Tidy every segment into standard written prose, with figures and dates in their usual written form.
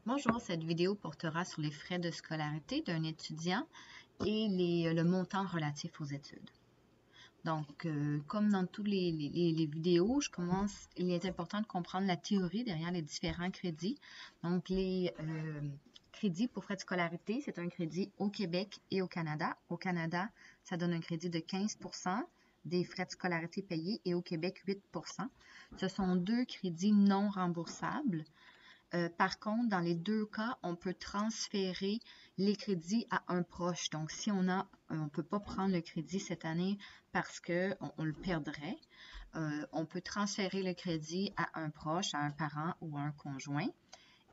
Bonjour, cette vidéo portera sur les frais de scolarité d'un étudiant et le montant relatif aux études. Donc, comme dans toutes les vidéos, il est important de comprendre la théorie derrière les différents crédits. Donc, les crédits pour frais de scolarité, c'est un crédit au Québec et au Canada. Au Canada, ça donne un crédit de 15% des frais de scolarité payés et au Québec, 8%. Ce sont deux crédits non remboursables. Par contre, dans les deux cas, on peut transférer les crédits à un proche. Donc, si on ne peut pas prendre le crédit cette année parce qu'on le perdrait, on peut transférer le crédit à un proche, à un parent ou à un conjoint.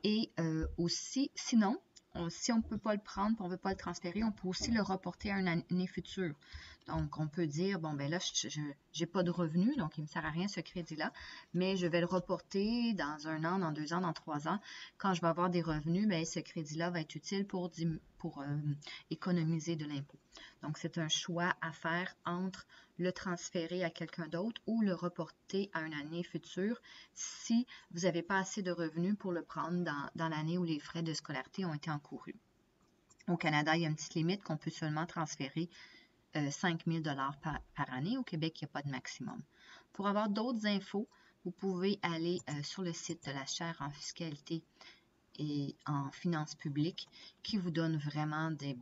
Et aussi, sinon, si on ne peut pas le prendre, on ne veut pas le transférer, on peut aussi le reporter à une année future. Donc, on peut dire, bon, ben là, je n'ai pas de revenus, donc il ne me sert à rien ce crédit-là, mais je vais le reporter dans 1 an, dans 2 ans, dans 3 ans. Quand je vais avoir des revenus, ben, ce crédit-là va être utile pour économiser de l'impôt. Donc, c'est un choix à faire entre le transférer à quelqu'un d'autre ou le reporter à une année future si vous n'avez pas assez de revenus pour le prendre dans l'année où les frais de scolarité ont été encourus. Au Canada, il y a une petite limite qu'on peut seulement transférer 5 000 $ par année. Au Québec, il n'y a pas de maximum. Pour avoir d'autres infos, vous pouvez aller sur le site de la chaire en fiscalité et en finances publiques qui vous donne vraiment de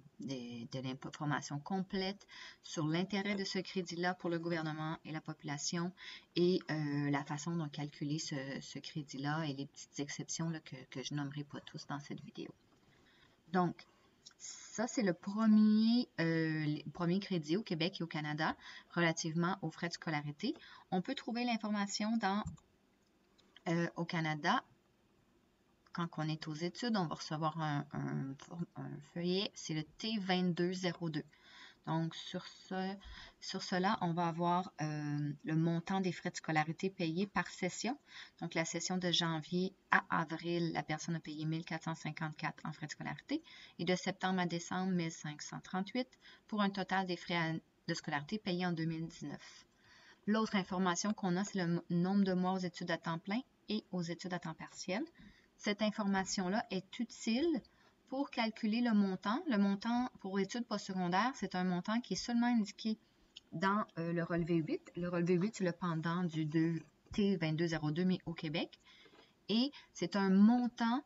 l'information complète sur l'intérêt de ce crédit-là pour le gouvernement et la population et la façon dont calculer ce crédit-là et les petites exceptions là, que je nommerai pas tous dans cette vidéo. Donc, ça, c'est le premier crédit au Québec et au Canada relativement aux frais de scolarité. On peut trouver l'information au Canada. Quand on est aux études, on va recevoir un feuillet, c'est le T2202. Donc, sur cela, on va avoir le montant des frais de scolarité payés par session. Donc, la session de janvier à avril, la personne a payé 1 454 en frais de scolarité et de septembre à décembre, 1 538 pour un total des frais de scolarité payés en 2019. L'autre information qu'on a, c'est le nombre de mois aux études à temps plein et aux études à temps partiel. Cette information-là est utile pour calculer le montant. Le montant pour études postsecondaires, c'est un montant qui est seulement indiqué dans le relevé 8. Le relevé 8, c'est le pendant du T2202, mais au Québec. Et c'est un montant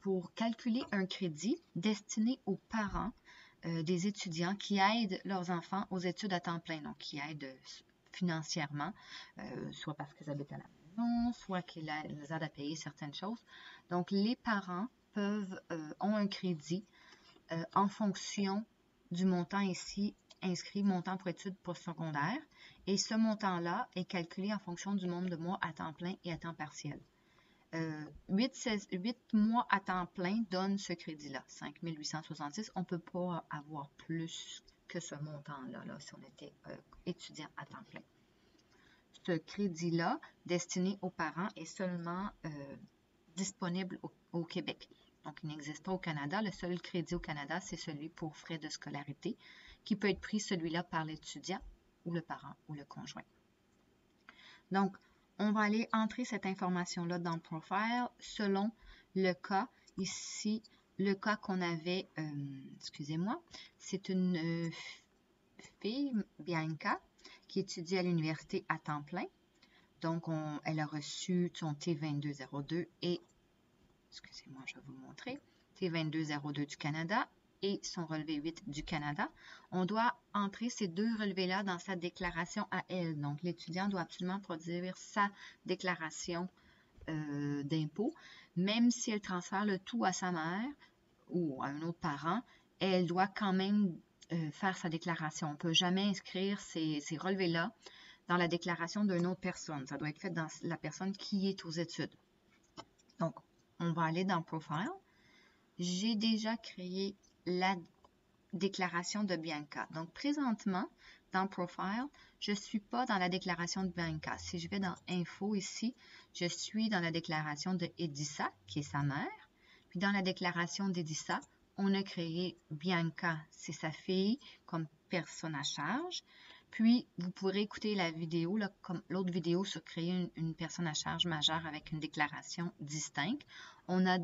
pour calculer un crédit destiné aux parents des étudiants qui aident leurs enfants aux études à temps plein, donc qui aident financièrement, soit parce qu'ils habitent à la maison, soit qu'ils les aident à payer certaines choses. Donc, les parents ont un crédit en fonction du montant ici inscrit, montant pour études postsecondaires, et ce montant-là est calculé en fonction du nombre de mois à temps plein et à temps partiel. 8 mois à temps plein donne ce crédit-là, 5 866. On ne peut pas avoir plus que ce montant-là si on était étudiant à temps plein. Ce crédit-là, destiné aux parents, est seulement disponible au Québec. Donc, il n'existe pas au Canada. Le seul crédit au Canada, c'est celui pour frais de scolarité, qui peut être pris celui-là par l'étudiant ou le parent ou le conjoint. Donc, on va aller entrer cette information-là dans Profile selon le cas. Ici, le cas qu'on avait, excusez-moi, c'est une fille, Bianca, qui étudie à l'université à temps plein. Donc, elle a reçu son T2202 et, excusez-moi, je vais vous le montrer, T2202 du Canada et son relevé 8 du Canada. On doit entrer ces deux relevés-là dans sa déclaration à elle. Donc, l'étudiant doit absolument produire sa déclaration d'impôt. Même si elle transfère le tout à sa mère ou à un autre parent, elle doit quand même faire sa déclaration. On ne peut jamais inscrire ces relevés-là dans la déclaration d'une autre personne. Ça doit être fait dans la personne qui est aux études. Donc, on va aller dans Profile. J'ai déjà créé la déclaration de Bianca. Donc, présentement, dans Profile, je ne suis pas dans la déclaration de Bianca. Si je vais dans Info ici, je suis dans la déclaration de Edissa, qui est sa mère. Puis, dans la déclaration d'Edissa, on a créé Bianca, c'est sa fille, comme personne à charge. Puis, vous pourrez écouter la vidéo, là, comme l'autre vidéo sur créer une personne à charge majeure avec une déclaration distincte. On a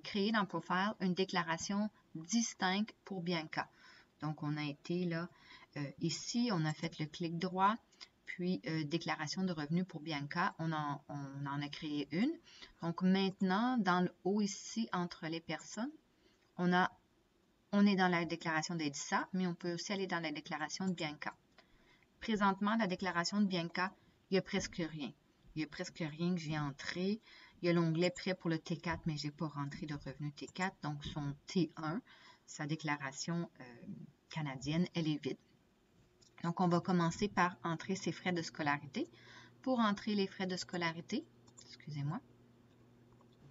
créer dans Profile une déclaration distincte pour Bianca. Donc, on a été là, ici, on a fait le clic droit, puis déclaration de revenus pour Bianca, on en a créé une. Donc, maintenant, dans le haut ici, entre les personnes, on est dans la déclaration d'Edissa, mais on peut aussi aller dans la déclaration de Bianca. Présentement, la déclaration de Bianca, il n'y a presque rien. Il n'y a presque rien que j'ai entré. Il y a l'onglet prêt pour le T4, mais je n'ai pas rentré de revenu T4. Donc, son T1, sa déclaration canadienne, elle est vide. Donc, on va commencer par entrer ses frais de scolarité. Pour entrer les frais de scolarité, excusez-moi,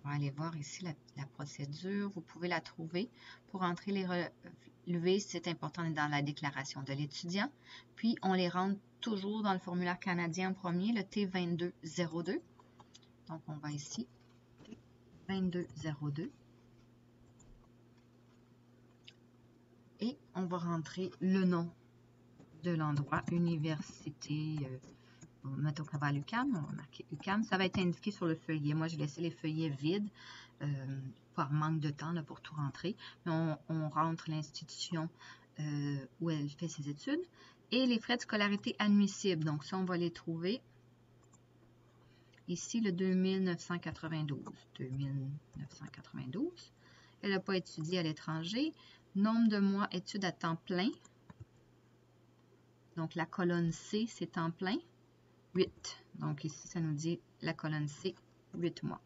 on va aller voir ici la procédure. Vous pouvez la trouver. Pour entrer les relevés, c'est important dans la déclaration de l'étudiant. Puis, on les rentre toujours dans le formulaire canadien en premier, le T2202. Donc, on va ici, T2202. Et on va rentrer le nom de l'endroit, Université, mettons qu'on va à l'UQAM, on va marquer UQAM. Ça va être indiqué sur le feuillet. Moi, j'ai laissé les feuillets vides par manque de temps là, pour tout rentrer. Mais on rentre l'institution où elle fait ses études. Et les frais de scolarité admissibles. Donc, ça, on va les trouver. Ici, le 2992. 2992. Elle n'a pas étudié à l'étranger. Nombre de mois études à temps plein. Donc, la colonne C, c'est temps plein. 8. Donc, ici, ça nous dit la colonne C, 8 mois.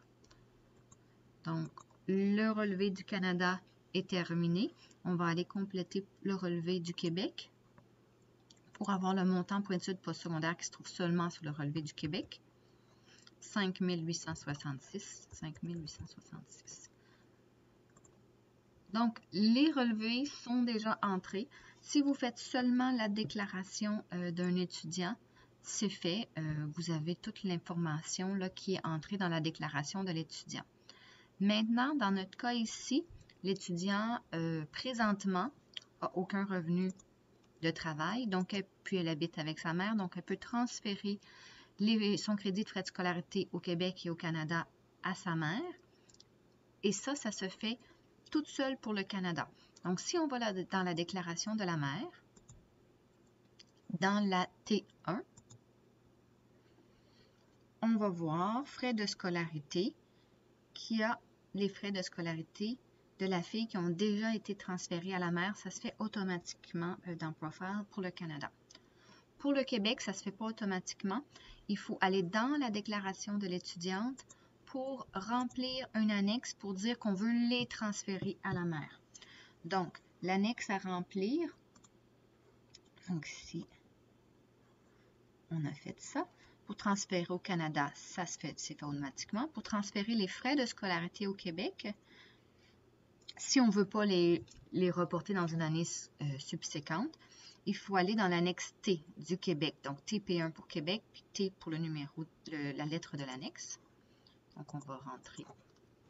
Donc, le relevé du Canada est terminé. On va aller compléter le relevé du Québec pour avoir le montant pour études postsecondaires qui se trouve seulement sur le relevé du Québec. 5866. 5866. Donc, les relevés sont déjà entrés. Si vous faites seulement la déclaration d'un étudiant, c'est fait. Vous avez toute l'information qui est entrée dans la déclaration de l'étudiant. Maintenant, dans notre cas ici, l'étudiant présentement n'a aucun revenu de travail, donc puis elle habite avec sa mère, donc elle peut transférer son crédit de frais de scolarité au Québec et au Canada à sa mère. Et ça se fait toute seule pour le Canada. Donc, si on va dans la déclaration de la mère, dans la T1, on va voir frais de scolarité, qui a les frais de scolarité de la fille qui ont déjà été transférés à la mère. Ça se fait automatiquement dans Profile pour le Canada. Pour le Québec, ça ne se fait pas automatiquement. Il faut aller dans la déclaration de l'étudiante pour remplir une annexe pour dire qu'on veut les transférer à la mère. Donc, l'annexe à remplir, donc ici, on a fait ça. Pour transférer au Canada, ça se fait, c'est fait automatiquement. Pour transférer les frais de scolarité au Québec, si on ne veut pas les reporter dans une année subséquente, il faut aller dans l'annexe T du Québec. Donc, TP1 pour Québec, puis T pour le numéro, la lettre de l'annexe. Donc, on va rentrer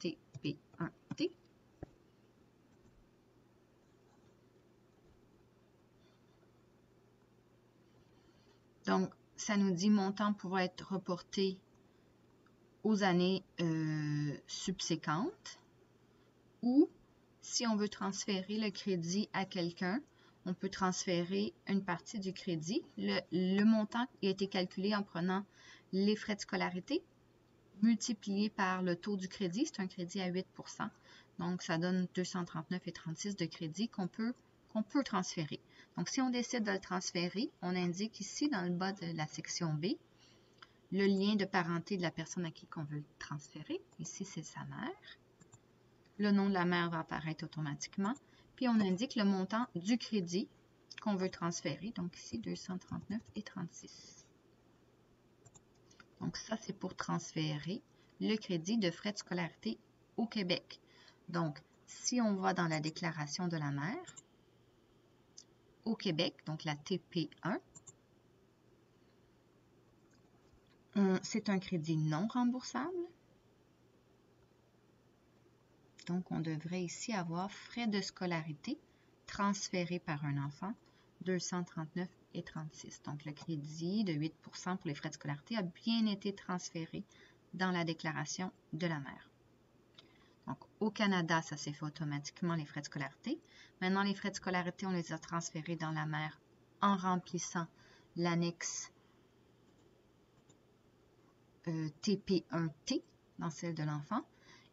TP1T. Donc, ça nous dit montant pourra être reporté aux années subséquentes, ou si on veut transférer le crédit à quelqu'un, on peut transférer une partie du crédit. Le montant a été calculé en prenant les frais de scolarité multiplié par le taux du crédit. C'est un crédit à 8 %. Donc, ça donne 239,36 de crédit qu'on peut transférer. Donc, si on décide de le transférer, on indique ici dans le bas de la section B le lien de parenté de la personne à qui on veut le transférer. Ici, c'est sa mère. Le nom de la mère va apparaître automatiquement. Puis, on indique le montant du crédit qu'on veut transférer. Donc, ici, 239,36. Donc, ça, c'est pour transférer le crédit de frais de scolarité au Québec. Donc, si on va dans la déclaration de la mère, au Québec, donc la TP1, c'est un crédit non remboursable. Donc, on devrait ici avoir frais de scolarité transférés par un enfant, 239,36. Donc, le crédit de 8 % pour les frais de scolarité a bien été transféré dans la déclaration de la mère. Donc, Au Canada, ça s'est fait automatiquement, les frais de scolarité. Maintenant, les frais de scolarité, on les a transférés dans la mère en remplissant l'annexe TP1T dans celle de l'enfant.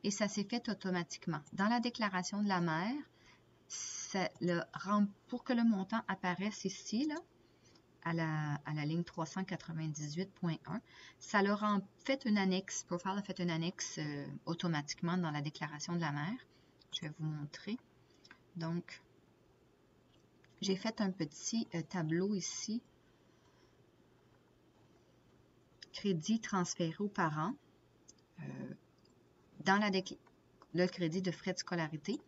Et ça s'est fait automatiquement. Dans la déclaration de la mère, pour que le montant apparaisse ici, là, à la ligne 398.1, ça leur a fait une annexe, Profile a fait une annexe automatiquement dans la déclaration de la mère. Je vais vous montrer. Donc, j'ai fait un petit tableau ici. Crédit transféré aux parents dans le crédit de frais de scolarité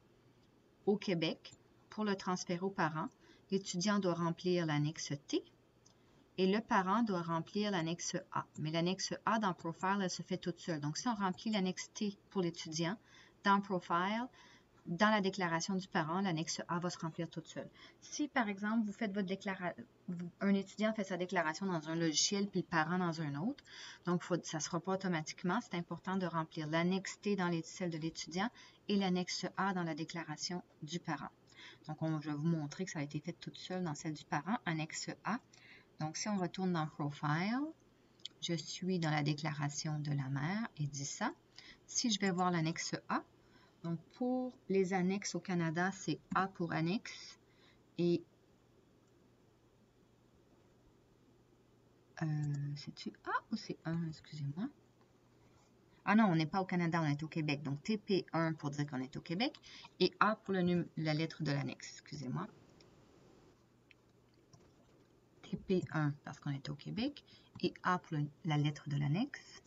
au Québec. Pour le transférer aux parents, l'étudiant doit remplir l'annexe T et le parent doit remplir l'annexe A. Mais l'annexe A dans Profile, elle se fait toute seule. Donc, si on remplit l'annexe T pour l'étudiant, dans Profile, dans la déclaration du parent, l'annexe A va se remplir toute seule. Si, par exemple, vous faites votre déclaration, un étudiant fait sa déclaration dans un logiciel puis le parent dans un autre, donc ça ne sera pas automatiquement. C'est important de remplir l'annexe T dans celle de l'étudiant et l'annexe A dans la déclaration du parent. Donc, je vais vous montrer que ça a été fait toute seule dans celle du parent, annexe A. Donc, si on retourne dans Profile, je suis dans la déclaration de la mère et dit ça. Si je vais voir l'annexe A, donc pour les annexes au Canada, c'est A pour annexe et c'est-tu A ou c'est 1? Excusez-moi. Ah non, on n'est pas au Canada, on est au Québec. Donc TP1 pour dire qu'on est au Québec et A pour la lettre de l'annexe. Excusez-moi. TP1 parce qu'on est au Québec et A pour la lettre de l'annexe.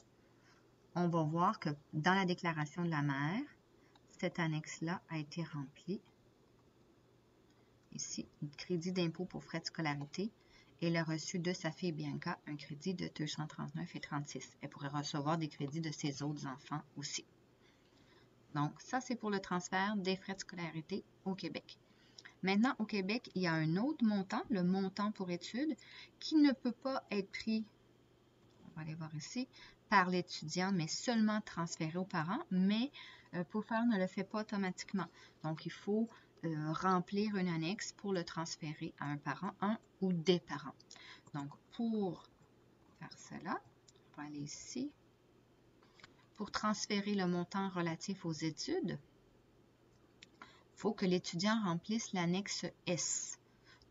On va voir que dans la déclaration de la mère, cette annexe-là a été remplie. Ici, crédit d'impôt pour frais de scolarité. Elle a reçu de sa fille Bianca un crédit de 239,36. Elle pourrait recevoir des crédits de ses autres enfants aussi. Donc, ça, c'est pour le transfert des frais de scolarité au Québec. Maintenant, au Québec, il y a un autre montant, le montant pour études, qui ne peut pas être pris, on va aller voir ici, par l'étudiant, mais seulement transféré aux parents, mais Profile ne le fait pas automatiquement. Donc, il faut remplir une annexe pour le transférer à un parent, un ou des parents. Donc, pour faire cela, on va aller ici. Pour transférer le montant relatif aux études, il faut que l'étudiant remplisse l'annexe S.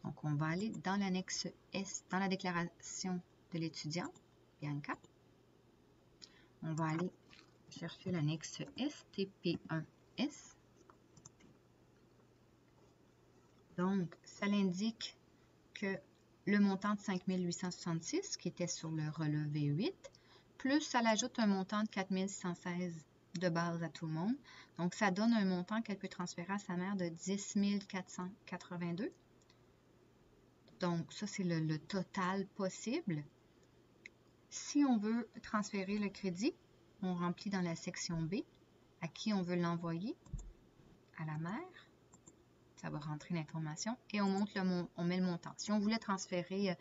Donc, on va aller dans l'annexe S, dans la déclaration de l'étudiant, Bianca. On va aller chercher l'annexe S, TP1S. Donc, ça l'indique que le montant de 5 866 qui était sur le relevé 8, plus ça l'ajoute un montant de 4 616 de base à tout le monde. Donc, ça donne un montant qu'elle peut transférer à sa mère de 10 482. Donc, ça, c'est le total possible. Si on veut transférer le crédit, on remplit dans la section B à qui on veut l'envoyer, à la mère. Ça va rentrer l'information et on met le montant. Si on voulait transférer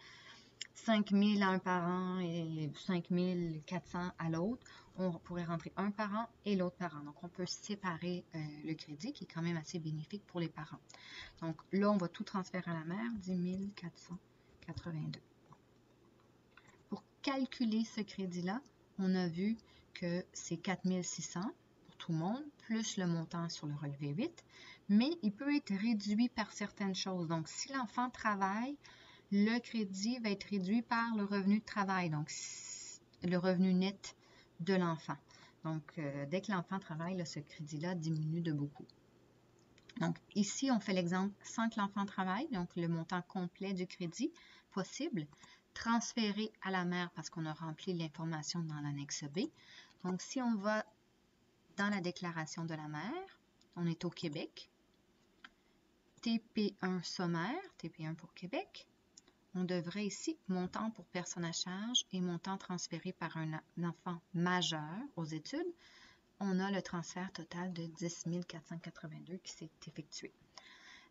5 000 à un parent et 5 400 à l'autre, on pourrait rentrer un parent et l'autre parent. Donc, on peut séparer le crédit qui est quand même assez bénéfique pour les parents. Donc, là, on va tout transférer à la mère, 10 482. Pour calculer ce crédit-là, on a vu que c'est 4 600 pour tout le monde, plus le montant sur le relevé 8, mais il peut être réduit par certaines choses. Donc, si l'enfant travaille, le crédit va être réduit par le revenu de travail, donc le revenu net de l'enfant. Donc, dès que l'enfant travaille, là, ce crédit-là diminue de beaucoup. Donc, ici, on fait l'exemple sans que l'enfant travaille, donc le montant complet du crédit possible, transféré à la mère parce qu'on a rempli l'information dans l'annexe B. Donc, si on va dans la déclaration de la mère, on est au Québec, TP1 sommaire, TP1 pour Québec, on devrait ici, montant pour personne à charge et montant transféré par un enfant majeur aux études, on a le transfert total de 10 482 qui s'est effectué.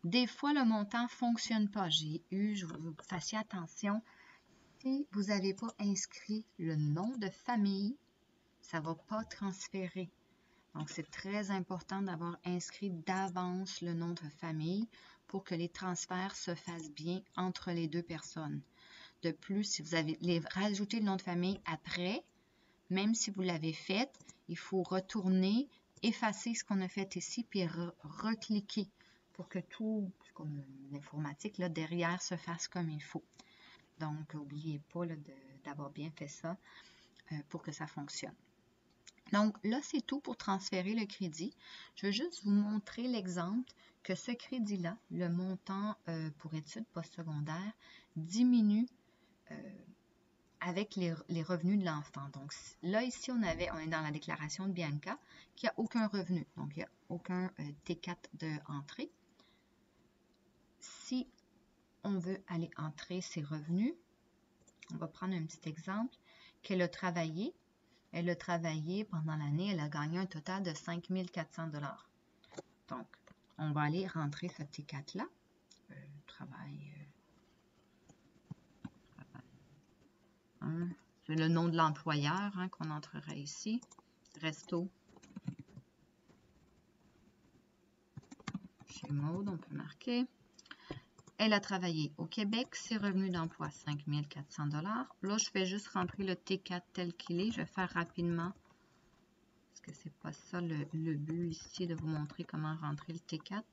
Des fois, le montant ne fonctionne pas. Vous fassiez attention, si vous n'avez pas inscrit le nom de famille, ça ne va pas transférer. Donc, c'est très important d'avoir inscrit d'avance le nom de famille pour que les transferts se fassent bien entre les deux personnes. De plus, si vous avez rajouté le nom de famille après, même si vous l'avez fait, il faut retourner, effacer ce qu'on a fait ici, puis recliquer pour que tout, comme l'informatique, là, derrière se fasse comme il faut. Donc, n'oubliez pas d'avoir bien fait ça pour que ça fonctionne. Donc, là, c'est tout pour transférer le crédit. Je veux juste vous montrer l'exemple que ce crédit-là, le montant pour études postsecondaires, diminue avec les revenus de l'enfant. Donc, là, ici, on est dans la déclaration de Bianca qui n'a aucun revenu. Donc, il n'y a aucun T4 d'entrée. Si on veut aller entrer ses revenus, on va prendre un petit exemple qu'elle a travaillé. Elle a travaillé pendant l'année, elle a gagné un total de 5 400 $. Donc, on va aller rentrer ce T4-là. C'est le nom de l'employeur qu'on entrerait ici. Resto. Chez Maud, on peut marquer. Elle a travaillé au Québec, ses revenus d'emploi 5 400 $. Là, je vais juste rentrer le T4 tel qu'il est. Je vais faire rapidement, parce que c'est pas ça le but ici, de vous montrer comment rentrer le T4.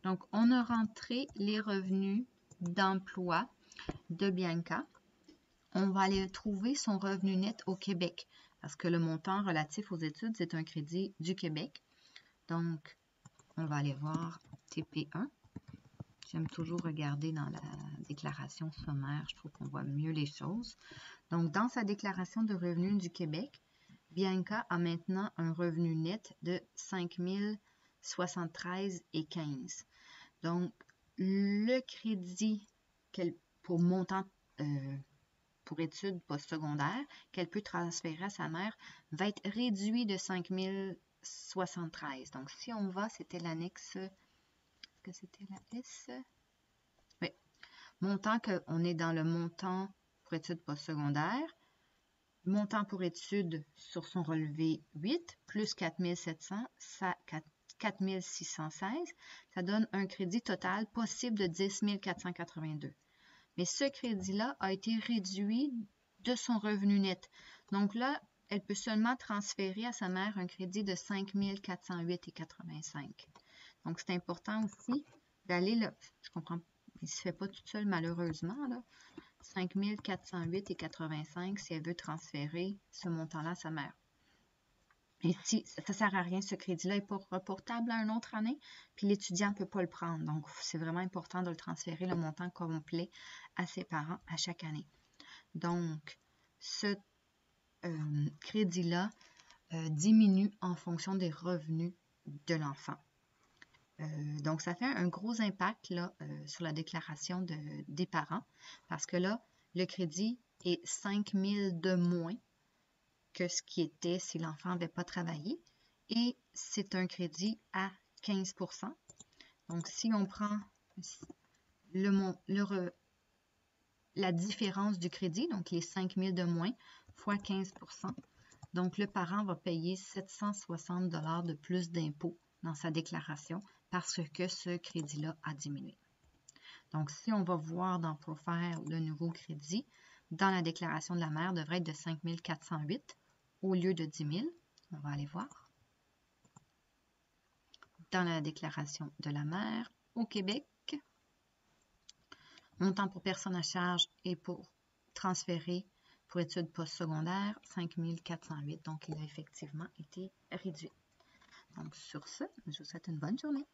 Donc, on a rentré les revenus d'emploi de Bianca. On va aller trouver son revenu net au Québec parce que le montant relatif aux études, c'est un crédit du Québec. Donc, on va aller voir TP1. J'aime toujours regarder dans la déclaration sommaire. Je trouve qu'on voit mieux les choses. Donc, dans sa déclaration de revenus du Québec, Bianca a maintenant un revenu net de 5 073,15 $. Donc, le crédit pour montant pour études postsecondaires qu'elle peut transférer à sa mère va être réduit de 5 073. Donc, si on va, c'était l'annexe. Est-ce que c'était la S? Oui. Montant on est dans le montant pour études postsecondaires. Montant pour études sur son relevé 8, plus 4 700, ça 4 616. Ça donne un crédit total possible de 10 482. Mais ce crédit-là a été réduit de son revenu net. Donc là, elle peut seulement transférer à sa mère un crédit de 5 408,85. Donc, c'est important aussi d'aller là. Je comprends, il ne se fait pas tout seul malheureusement. Là. 5 408,85 si elle veut transférer ce montant-là à sa mère. Et si ça ne sert à rien, ce crédit-là n'est pas reportable à une autre année, puis l'étudiant ne peut pas le prendre. Donc, c'est vraiment important de le transférer le montant complet à ses parents à chaque année. Donc, ce crédit-là diminue en fonction des revenus de l'enfant. Donc, ça fait un gros impact là, sur la déclaration des parents parce que là, le crédit est 5 000 de moins que ce qui était si l'enfant n'avait pas travaillé et c'est un crédit à 15 %. Donc, si on prend la différence du crédit, donc les 5 000 de moins, fois 15 %, donc le parent va payer 760 $ de plus d'impôts dans sa déclaration parce que ce crédit-là a diminué. Donc, si on va voir pour faire le nouveau crédit, dans la déclaration de la mère devrait être de 5 408 au lieu de 10 000. On va aller voir. Dans la déclaration de la mère au Québec, montant pour personne à charge et pour transférer pour études postsecondaires, 5 408. Donc, il a effectivement été réduit. Donc, sur ce, je vous souhaite une bonne journée.